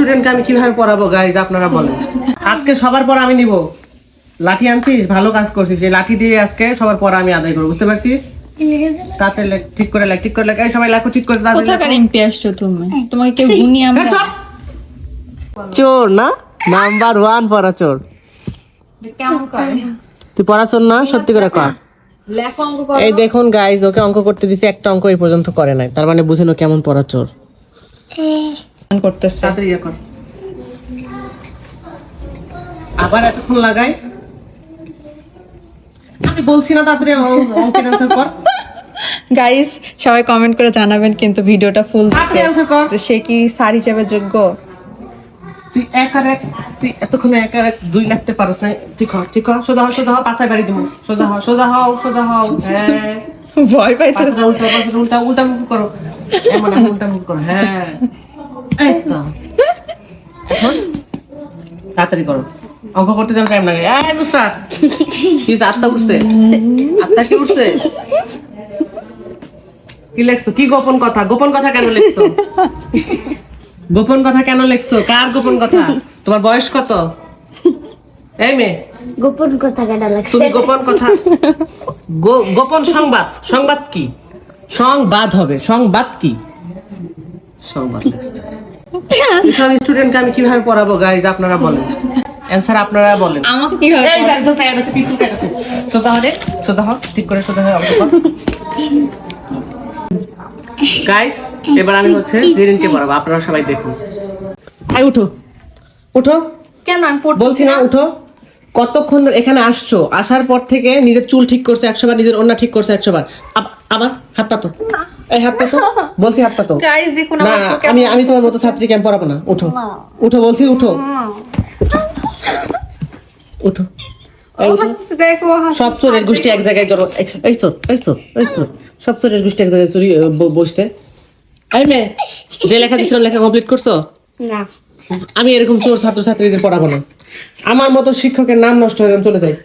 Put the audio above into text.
স্টুডেন্টকে আমি কিভাবে পড়াবো গাইজ আপনারা বলেন। আজকে সবার পর আমি নিব। লাঠি আনছিস, ভালো কাজ করছিস। এই লাঠি দিয়ে আজকে সবার পর আমি আদায় করবো, বুঝতে পারছিস? তাতে ঠিক করে লেখ, ঠিক করে লেখ। এই সবাই লেখো ঠিক করে। কোথাকার এমপি আসছো তুমি? তোমাকে কেউ গুনি আমরা চোর না, নাম্বার 1 পড়া চোর। কেমন করে তুই পড়া চোর না, সত্যি করে কর। লেখো অঙ্ক করো। এই দেখুন গাইজ, ওকে অঙ্ক করতে দিছি, একটা অঙ্ক এই পর্যন্ত করে নাই, তার মানে বুঝেন ও কেমন পড়া চোর। করতেছে তাড়াতাড়ি ইয়ে কর। আবার এতক্ষণ লাগাই, আমি বলছি না তাড়াতাড়ি অঙ্কের অ্যানসার কর। গাইস সবাই কমেন্ট করে জানাবেন কিন্তু ভিডিওটা ফুল তাড়াতাড়ি দেখে অ্যানসার কর। যে সে কি স্যার হিসেবে যোগ্য। তুই এক আর এক, তুই এতক্ষণে এক আর এক 2 লিখতে পারছ না। ঠিক হ, ঠিক হ, সোজা হ, সোজা হ, পাছায় বাড়ি দিব। সোজা হ, সোজা হও, সোজা হও। হ্যাঁ, ভয় পাইতে পাছাটা উল্টা, পাছাটা উল্টা, উল্টা মুখ করো। এমন উল্টা মুখ করো। হ্যাঁ, এই তো। এখন তাড়াতাড়ি করো, অঙ্ক করতে যেন টাইম লাগে। এই নুসরাত, কি আত্মা উঠছে? আত্মা কি উঠছে? কি লেখছো? কি গোপন কথা? গোপন কথা কেন লেখছো? গোপন কথা কেন লেখছো? কার গোপন কথা? তোমার বয়স কত? এই মেয়ে, গোপন কথা কেন লাগছে? তুমি গোপন কথা, গোপন সংবাদ। সংবাদ কি? সংবাদ হবে। সংবাদ কি? সংবাদ লেখছে। এইসব স্টুডেন্টকে আমি কিভাবে পড়াবো গাইজ আপনারা বলেন। অ্যানসার আপনারা বলেন। আমাকে কি হয় এই একদম চাই আছে, পিছু কাটছে। সোজা হ রে, সোজা হ, ঠিক করে সোজা হয়ে অঙ্ক কর। গাইস, এবার আমি হচ্ছে জেরিনকে পড়াবো, আপনারা সবাই দেখুন। আই উঠো, উঠো, কেন আমি বলছি না উঠো। কতক্ষণ ধরে এখানে আসছো? আসার পর থেকে নিজের চুল ঠিক করছে 100 বার, নিজের ওড়না ঠিক করছে 100 বার। আবার হাত পাতো, এই হাত পাতো, বলছি হাত পাতো। গাইস দেখুন না, আমি তোমার মতো ছাত্রীকে আমি পড়াবো না। উঠো, উঠো বলছি, উঠো, উঠো। এই উঠো। দেখো সব চোরের গোষ্ঠী এক জায়গায় জড়ো। এই চোর, এই চোর, এই চোর, সব চোরের গোষ্ঠী এক জায়গায় চুরি বসতে। এই মেয়ে, যে লেখা দিছিলাম লেখা কমপ্লিট করছো? না, আমি এরকম চোর ছাত্রছাত্রীদের পড়াবো না। আমার মতো শিক্ষকের নাম নষ্ট হয়ে চলে যায়।